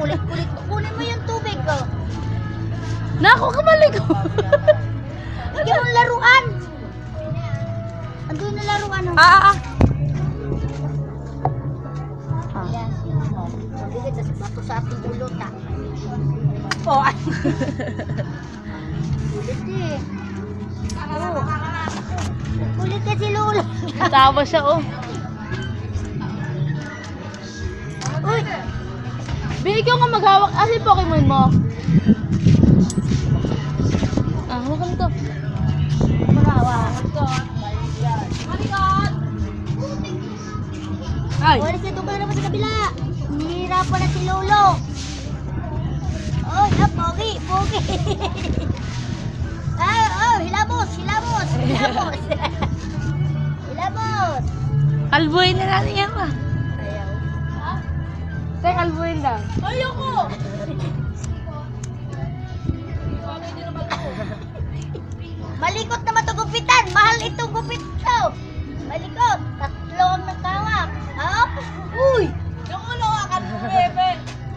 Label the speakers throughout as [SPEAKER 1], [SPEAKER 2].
[SPEAKER 1] Kulit-kulit. Kunin mo yung tubig ko.
[SPEAKER 2] Nako, kamaligo.
[SPEAKER 1] Bigyan mo ng laruan. Andun na laruan. Oh.
[SPEAKER 2] Ah.
[SPEAKER 1] Ayan. Mabigat na sa bato sa ating ulot.
[SPEAKER 2] Oh.
[SPEAKER 1] Kulit eh. Oh. Kulit kasi lolo.
[SPEAKER 2] Tawa siya, oh.
[SPEAKER 1] Uy!
[SPEAKER 2] Bi, ikaw nga maghawak. Asa yung Pokemon mo? Hawakan mo to.
[SPEAKER 1] Marawa.
[SPEAKER 2] Ay!
[SPEAKER 1] Walis na doon ka na naman sa kabila. Nihirapan na si lolo. Oh, pogi, pogi. Hilamos, hilamos, hilamos. Hilamos.
[SPEAKER 2] Kalbuhin na natin yan, ma.
[SPEAKER 1] Ayaw.
[SPEAKER 2] Tay, kalbuhin lang. Ayoko!
[SPEAKER 1] Malikot naman ito gupitan. Mahal itong gupit ito. Malikot. Tatlo ang nakawak. Up. Uy!
[SPEAKER 2] Yung ulo, akan mo, bebe.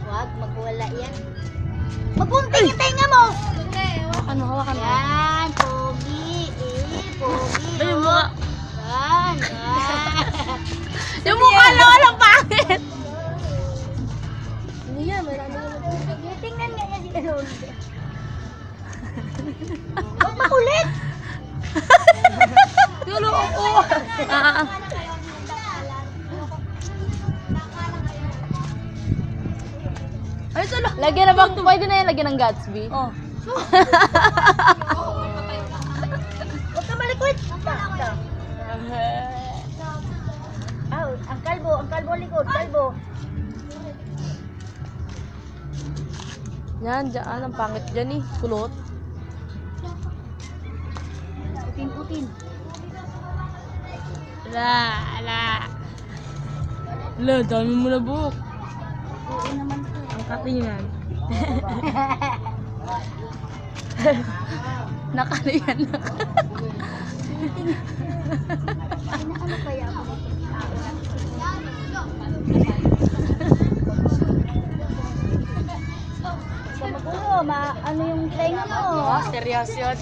[SPEAKER 1] Huwag magwala yan. Magunting yung tenga mo.
[SPEAKER 2] Hawakan mo, hawakan mo.
[SPEAKER 1] Yan, pogi. Pogi.
[SPEAKER 2] Ay, yung mukha.
[SPEAKER 1] Yan, yan.
[SPEAKER 2] Yung mukha lang, walang pangit.
[SPEAKER 1] Ano yan? Marami naman. Tingnan nga niya si Lolo. Huwag makulit.
[SPEAKER 2] Tulong ko. Ay, tulo. Lagyan na bang, pwede na yan lagyan ng Gatsby? Oh.
[SPEAKER 1] Huwag ka malikot. Ang kalbo likod, kalbo.
[SPEAKER 2] Yan, dyan. Ang pangit dyan eh. Kulot.
[SPEAKER 1] Utin.
[SPEAKER 2] Ala. Dami mo na buhok.
[SPEAKER 1] Oo naman ito.
[SPEAKER 2] Ang katingan. Nakalayan na.
[SPEAKER 1] Ano kaya ako nito? Sa magulo, ano yung tenga mo?
[SPEAKER 2] Seryoso.